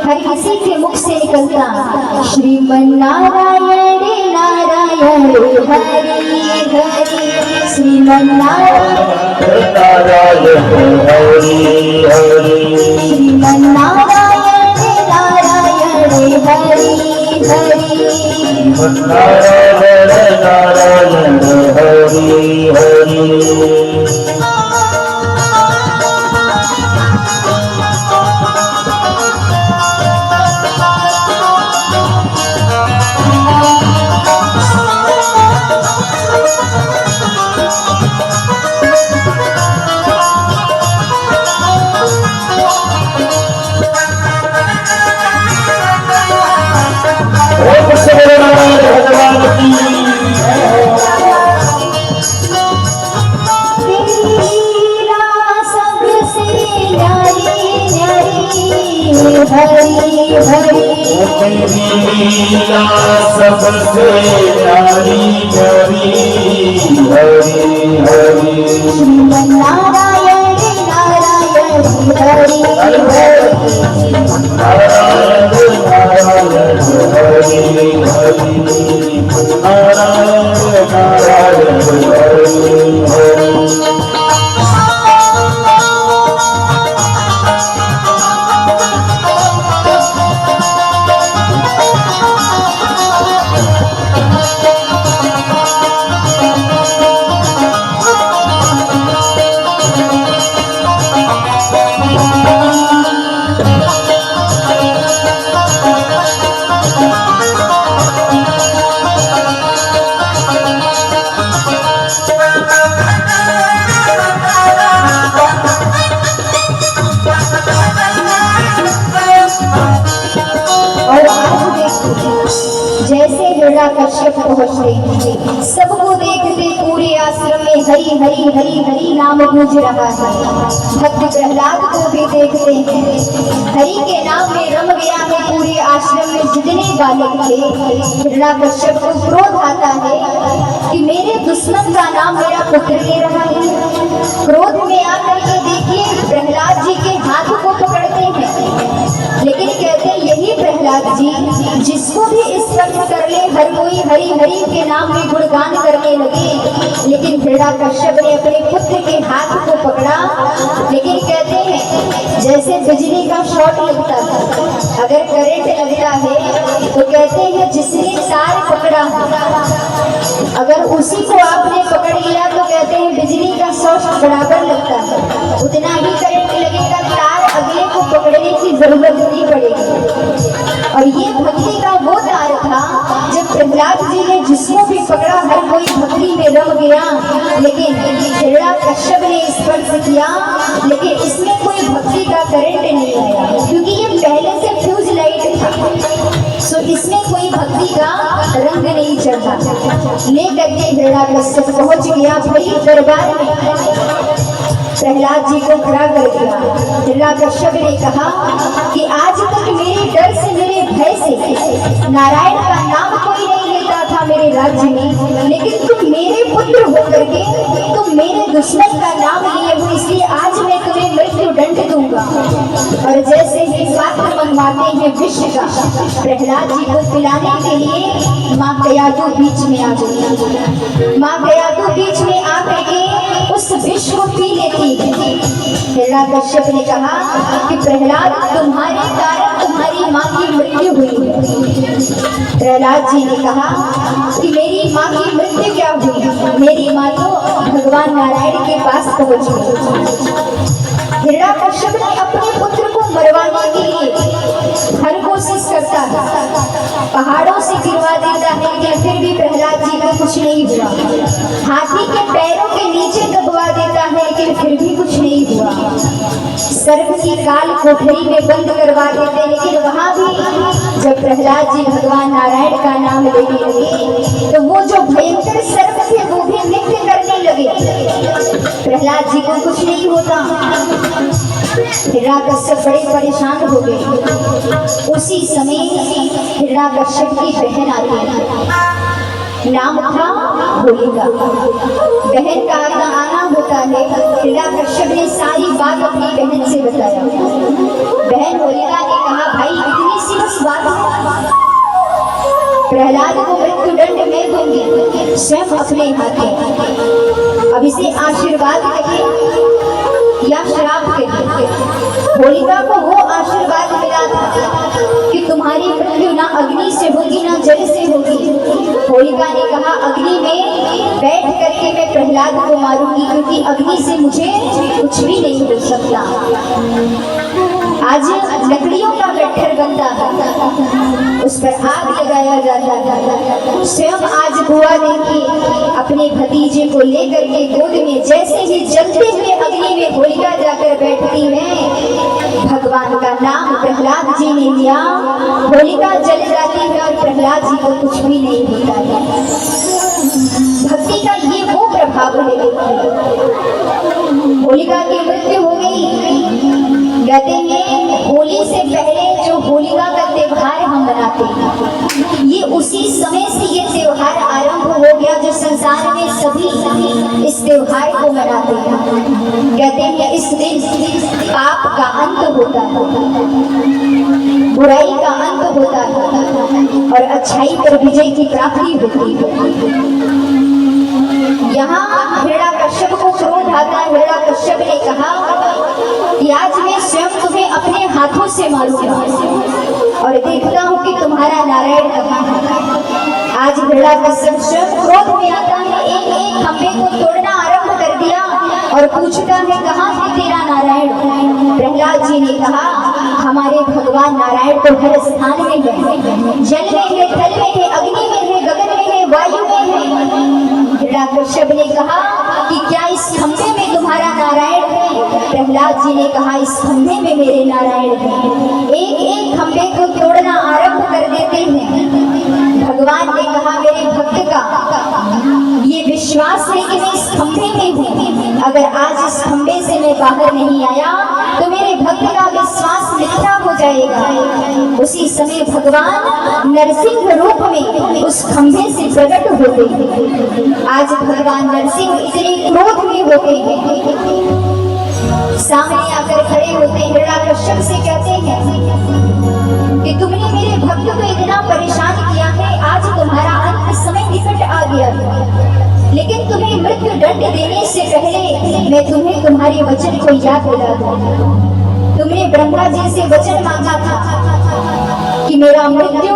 हर किसी के मुख से निकलता श्रीमन्नारायण नारायण हरि हरि, श्रीमन्नारायण नारायण हरि हरि, श्रीमन्नारायण नारायण हरि हरि, नारायण नारायण हरि हरि। हरि हरि, लीला सबसे प्यारी प्यारी हरि हरि, नारायण नारायण हरि हरि, नारायण नारायण हरि हरि, नारायण नारायण हरि हरि। जैसे हिरण्यकश्यप पहुंचते सबको देखते पूरे आश्रम में हरि हरि हरि हरि नाम गूंज रहा है। भक्त प्रहलाद को भी देखते हैं, हरि के नाम में रम गया है पूरे आश्रम में जितने बालक थे। हिरण्यकश्यप को क्रोध आता है कि मेरे दुश्मन का नाम मेरा पुत्र ले रहा है। क्रोध में आकर के देखिए प्रहलाद जी के हाथ को पकड़ते हैं, लेकिन कहते हैं यही प्रहलाद जी जिसको भी स्पर्श कर ले हर कोई हरि हरि के नाम में गुणगान करने लगे। लेकिन हिरण्यकश्यप ने अपने पुत्र के हाथ को पकड़ा, लेकिन कहते हैं जैसे बिजली का शॉट लगता है, अगर करंट लगता है तो कहते हैं जिसने तार पकड़ा अगर उसी को आपने पकड़ लिया तो कहते हैं बिजली का शॉट बराबर लगता है, उतना ही करंट लगेगा, तार अगले को पकड़ने की जरूरत नहीं पड़ेगी। और ये भक्ति का वो तार था जब प्रहलाद जी ने जिसको भी पकड़ा हर कोई भक्ति में रम गया। लेकिन हिरण्यकश्यप ने स्पर्श किया, लेकिन इसमें कोई भक्ति का करंट नहीं आया, क्योंकि ये पहले से फ्यूज लाइट था, सो इसमें कोई भक्ति का रंग नहीं चढ़ा। लेकर के हिरण्यकश्यप पहुंच गया भाई दरबार में, प्रहलाद जी को खड़ा कर दिया। हिरण्यकश्यप ने कहा कि आज तक मेरे डर से मेरे भय से नारायण का नाम कोई नहीं लेता था मेरे राज्य में, लेकिन तुम मेरे पुत्र होकर के तुम मेरे दुश्मन का नाम लिए हो, इसलिए आज मैं तुम्हें मृत्यु दंड दूंगा। और जैसे ही पात्र मंगवाते हैं विष का प्रहलाद जी को पिलाने के लिए, माँ कयाधु बीच में आ गई। माँ कयाधु बीच में आकर के उस विष को पी लेती है। हिरण्यकश्यप ने कहा कि प्रहलाद तुम्हारे कारण तुम्हारी माँ की मृत्यु हुई है। प्रहलाद जी ने कहा कि मेरी माँ की मृत्यु क्या हुई, मेरी माँ तो भगवान नारायण के पास पहुंच गई। हिरण्यकश्यप ने अपने पुत्र को मरवाने के लिए हर कोशिश करता है, पहाड़ों से गिरवा देता है, लेकिन फिर भी प्रहलाद जी का कुछ नहीं हुआ। हाथी के पैरों के नीचे दबवा देता है, लेकिन फिर भी कुछ नहीं हुआ। सर्प की काल कोठरी में बंद करवा देते, लेकिन वहां भी जब प्रहलाद जी भगवान नारायण का नाम लेने लगे तो वो जो भयंकर सर्प थे वो भी नृत्य करने लगे। प्रहलाद जी को कुछ नहीं होता। हिरण्यकश्यप बड़े परेशान हो गए। उसी समय हिरण्यकश्यप की बहन आती है, नाम था होलिका। बहन का आना होता है, हिरण्यकश्यप ने सारी बात अपनी बहन से बताया। बहन होलिका ने कहा भाई प्रहलाद को मृत्युदंड मैं दूंगी स्वयं अपने हाथों। अब इसे आशीर्वाद कहिए या श्राप कहिए, होलिका को वो आशीर्वाद मिला था कि तुम्हारी मृत्यु ना अग्नि से होगी ना जल से होगी। होलिका ने कहा अग्नि में बैठ करके मैं प्रहलाद को मारूंगी, क्योंकि अग्नि से मुझे कुछ भी नहीं हो सकता। आज लकड़ियों का गट्ठर बनता है, उस पर आग लगाया जाता है। स्वयं आज बुआ देखिए अपने भतीजे को लेकर के गोद में जैसे ही जलते हुए अग्नि में होलिका जाकर बैठती है, भगवान का नाम प्रहलाद जी ने लिया, होलिका जल जाती है और प्रहलाद जी को कुछ भी नहीं होता है। भक्ति का ये वो प्रभाव है। होलिका की मृत्यु हो गई। कहते हैं होली से पहले जो होलिका का त्योहार हम मनाते हैं, ये उसी समय से ये त्योहार आरंभ हो गया जो संसार में सभी इस त्योहार को मनाते हैं। कहते हैं इस दिन पाप का अंत होता है, बुराई का अंत होता है और अच्छाई पर विजय की प्राप्ति होती है। यहाँ हिरण्यकश्यप को क्रोध आता है। हिरण्यकश्यप ने कहा कि आज मैं स्वयं तुम्हें अपने हाथों से मारूंगा और देखता हूँ कि तुम्हारा नारायण कहाँ है। आज हिरण्यकश्यप स्वयं क्रोध में आता है, एक एक खंभे को तोड़ना आरंभ कर दिया और पूछता है कहाँ है तेरा नारायण। प्रहलाद जी ने कहा हमारे भगवान नारायण तो हर स्थान में है, जल में है, थल में है, अग्नि में है, गगन में है, वायु में है। हिरण्यकश्यप ने कहा कि क्या इस खंभे में तुम्हारा नारायण है? प्रहलाद जी ने कहा इस खंभे में मेरे नारायण है। एक एक खंभे को तोड़ना आरंभ कर देते हैं। भगवान ने कहा मेरे भक्त का ये विश्वास है कि मैं इस खंभे में हूँ, अगर आज इस खंभे से मैं बाहर नहीं आया तो मेरे भक्त का विश्वास मिथ्या हो जाएगा। उसी समय भगवान नरसिंह रूप में उस खंभे से प्रकट होते हैं। आज भगवान नरसिंह इतने क्रोध में होते हैं, सामने आकर खड़े होते हैं। हिरण्यकश्यप से कहते हैं कि तुमने मेरे भक्त को इतना परेशान किया है, आज तुम्हारा अंत समय निकट आ गया है, लेकिन तुम्हें मृत्यु दंड देने से पहले मैं तुम्हें तुम्हारे वचन को याद दिला दूं। तुमने ब्रह्मा जी से वचन मांगा था कि मेरा मृत्यु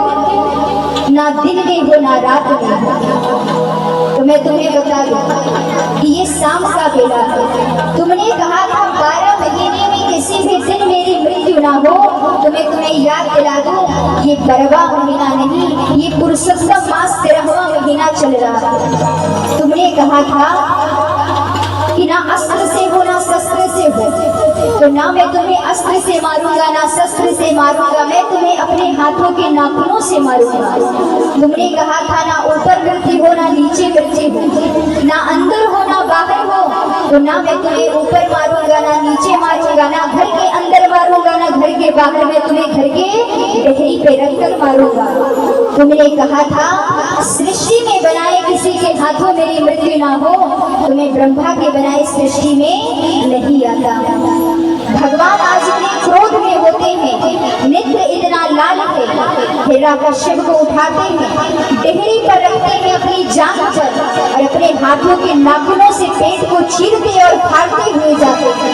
ना दिन में हो ना रात में हो। तो मैं तुम्हें बता दूं कि ये शाम का बेला है। तुमने कहा था 12 महीने में किसी भी दिन मेरी मृत्यु ना हो, तो मैं तुम्हें याद दिला दूं ये 12वां महीना नहीं, ये पुरुषोत्तम मास 13वां महीना चल रहा है। तुमने कहा था कि ना अस्त्र से हो ना शस्त्र से हो, तो ना मैं तुम्हें अस्त्र से मारूंगा ना शस्त्र से मारूंगा, मैं तुम्हें अपने हाथों के नाखूनों से मारूंगा। तुमने कहा था ना ऊपर मृत्यु हो ना नीचे मृत्यु हो, ना अंदर हो ना बाहर हो, तो ना मैं तुम्हें ऊपर मारूंगा ना नीचे मारूंगा, ना घर के अंदर मारूंगा ना घर के बाहर, मैं तुम्हें घर के डेहरी पे रखकर मारूंगा। तुमने कहा था सृष्टि में बनाए किसी के हाथों मेरी मृत्यु ना हो, तुम्हें ब्रह्मा के बनाए सृष्टि में नहीं आता। भगवान आज इतने क्रोध में होते हैं, नेत्र इतना लाल है। हिरण्यकश्यप को उठाते हैं, डेहरी पर रखते हैं अपनी जान पर और अपने हाथों के नाखूनों से पेट को चीरते और फाड़ते हुए जाते हैं।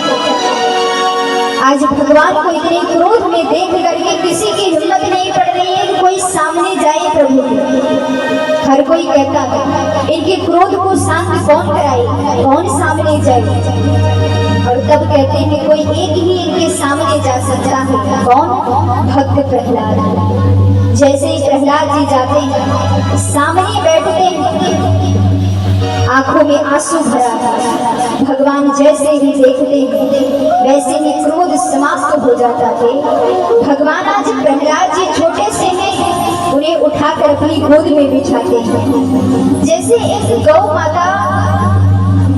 आज भगवान को इतने क्रोध में देख करके किसी की हिम्मत नहीं पड़ रही है कि कोई सामने जाए प्रभु के। हर कोई कहता है इनके क्रोध को शांत कौन कराए, कौन सामने जाए। और तब कहते हैं कोई एक ही इनके सामने जा सकता है, कौन? भक्त प्रहलाद। जैसे ही प्रहलाद जी जाते हैं, सामने बैठते हैं, आंखों में आंसू भरा है। भगवान जैसे ही देखते हैं वैसे ही क्रोध समाप्त हो जाता है। भगवान आज प्रहलाद जी छोटे से हैं, उन्हें उठाकर अपनी गोद में बिठाते हैं। जैसे एक गौ माता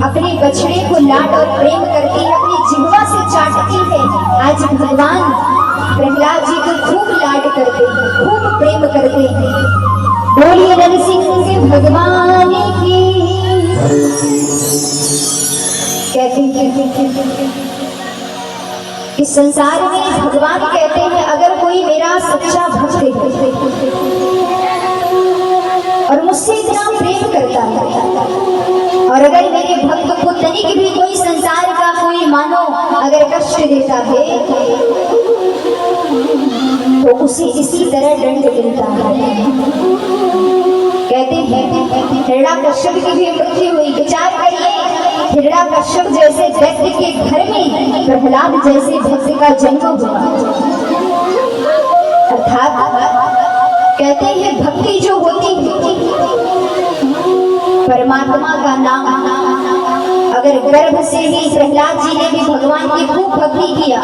अपने बछड़े को लाड और प्रेम करती है, अपनी जिह्वा से चाटती है, आज भगवान प्रहलाद जी को खूब लाड करते हैं, खूब प्रेम करते हैं। बोलिए नरसिंह भगवान की। कहते हैं इस संसार में भगवान कहते हैं अगर कोई मेरा सच्चा भक्त है मानो अगर कष्ट देता है तो उसे इसी तरह दंड मिलता है। कहते हैं हिरण्यकश्यप की भी मृत्यु हुई। विचार करिए, हिरण्यकश्यप जैसे दैत्य के घर में प्रहलाद जैसे भक्त का जन्म हुआ। अर्थात कहते हैं भक्ति जो होती है, परमात्मा का नाम, अगर गर्भ से ही प्रहलाद जी ने भी भगवान की खूब भक्ति किया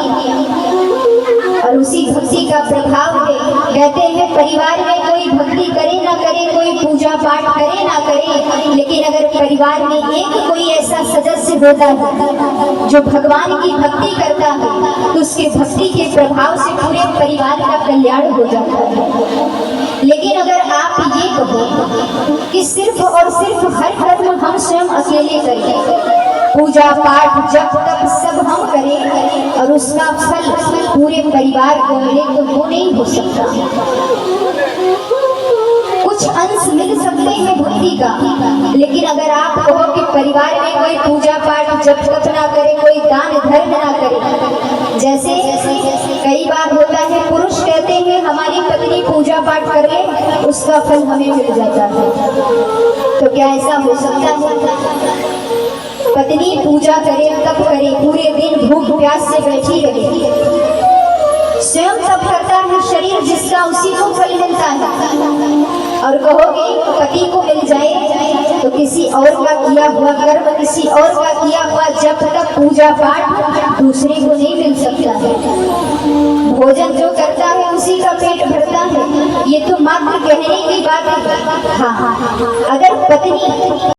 और उसी भक्ति का प्रभाव है। कहते हैं परिवार में कोई भक्ति करे ना करे, कोई पूजा पाठ करे ना करे, लेकिन अगर परिवार में एक कोई ऐसा सदस्य होता है जो भगवान की भक्ति करता है तो उसके भक्ति के प्रभाव से पूरे परिवार का कल्याण हो जाता है। लेकिन अगर आप ये कहो कि सिर्फ और सिर्फ हर कर्म हम स्वयं अकेले करें, पूजा पाठ जप तप सब हम करें और उसका फल पूरे परिवार को मिले, तो वो नहीं हो सकता। कुछ अंश मिल सकते हैं भक्ति का, लेकिन अगर आप कहो कि परिवार में कोई पूजा पाठ जप तप ना करे, कोई दान धर्म ना करे, जैसे कई बार होता है पुरुष कहते हैं हमारी पत्नी पूजा पाठ कर ले उसका फल हमें मिल जाता है, तो क्या ऐसा हो सकता है? पत्नी पूजा करे तप करे, पूरे दिन भूख प्यास से बैठी रहे, स्वयं तप करता है शरीर जिसका उसी को फल मिलता है, और कहोगे पति को मिल जाए तो किसी और का किया हुआ कर्म, किसी और का किया हुआ जप तप पूजा पाठ दूसरे को नहीं मिल सकता है। भोजन जो करता है उसी का पेट भरता है, ये तो मात्र कहने की बात है। हाँ, अगर पत्नी